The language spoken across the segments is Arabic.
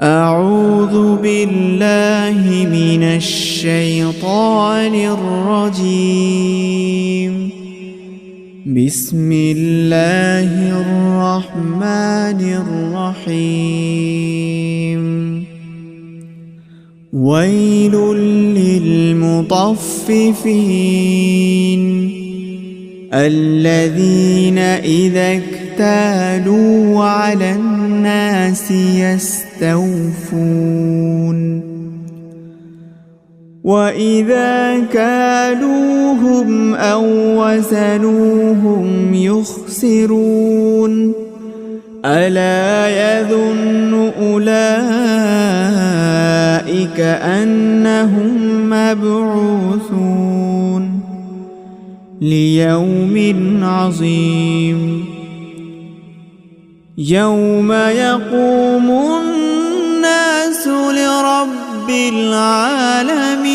أعوذ بالله من الشيطان الرجيم. بسم الله الرحمن الرحيم. ويل للمطففين الذين إذا اكتالوا على الناس يستوفون وإذا كالوهم أو وزنوهم يخسرون ألا يظن أولئك أنهم مبعوثون ليوم عظيم يوم يقوم الناس لرب العالمين.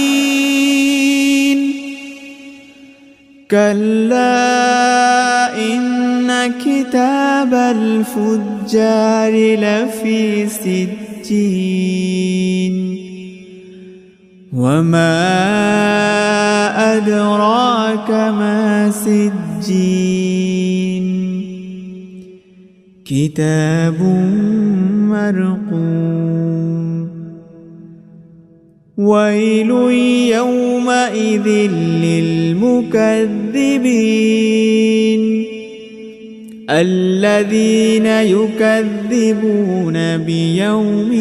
كلا إن كتاب الفجار لفي سجين وما أدراك ما سجين كتاب مرقوم. ويل يومئذ للمكذبين الذين يكذبون بيوم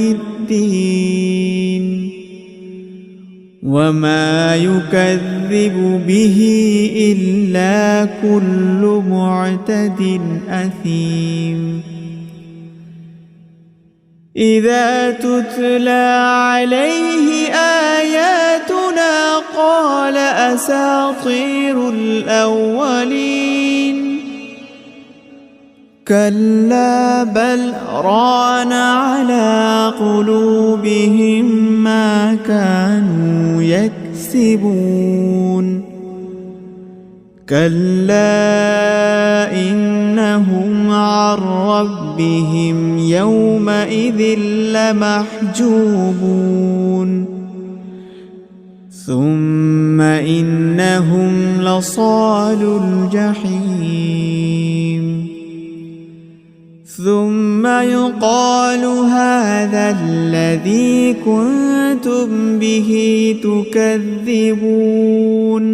الدين وما يكذب به إلا كل معتد أثيم. إذا تتلى عليه آياتنا قال أساطير الأولين كلا بل ران على قلوبهم ما كانوا يكسبون. كلا إنهم عن ربهم يومئذ لمحجوبون ثم إنهم لصالو الجحيم ثم يقال هذا الذي كنتم به تكذبون.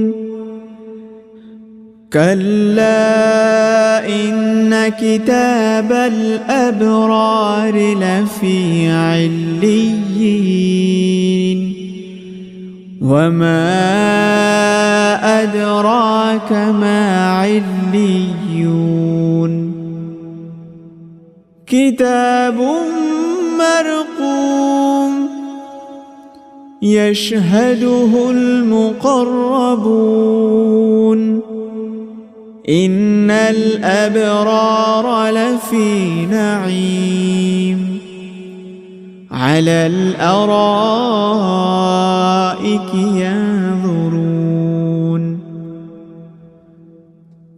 كلا إن كتاب الأبرار لفي عليين وما أدراك ما عليون كتاب مرقوم يشهده المقربون إن الأبرار لفي نعيم على الأرائك ينظرون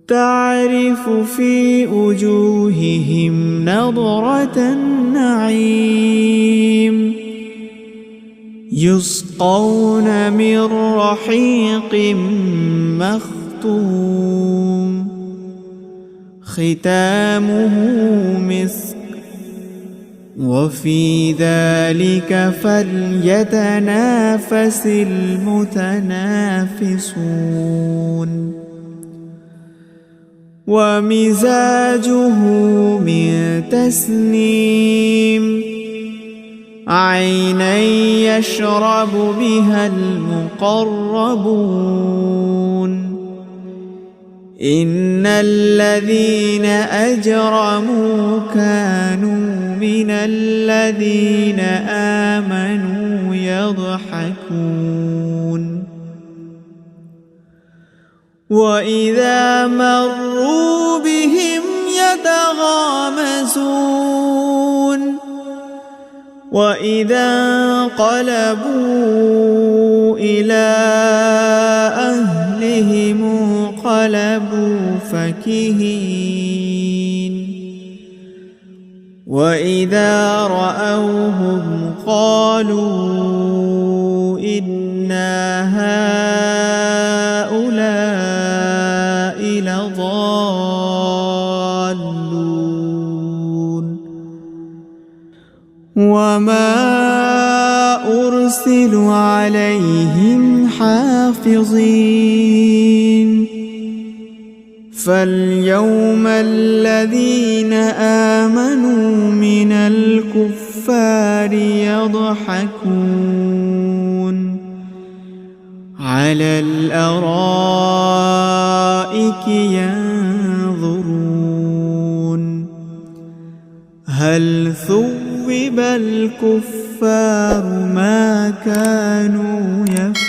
تعرف في وجوههم نضرة النعيم يسقون من رحيق مختوم ختامه مسك وفي ذلك فليتنافس المتنافسون. ومزاجه من تسنيم عينا يشرب بها المقربون إن الذين أجرموا كانوا من الذين آمنوا يضحكون وإذا مروا بهم يتغامزون وإذا انقلبوا إلى أهلهم انقلبوا فكهين وإذا رأوهم قالوا إن هؤلاء لضالون وما أرسلوا عليهم حافظين فاليوم الذين آمنوا من الكفار يضحكون على الأرائك ينظرون هل ثوب الكفار ما كانوا يفعلون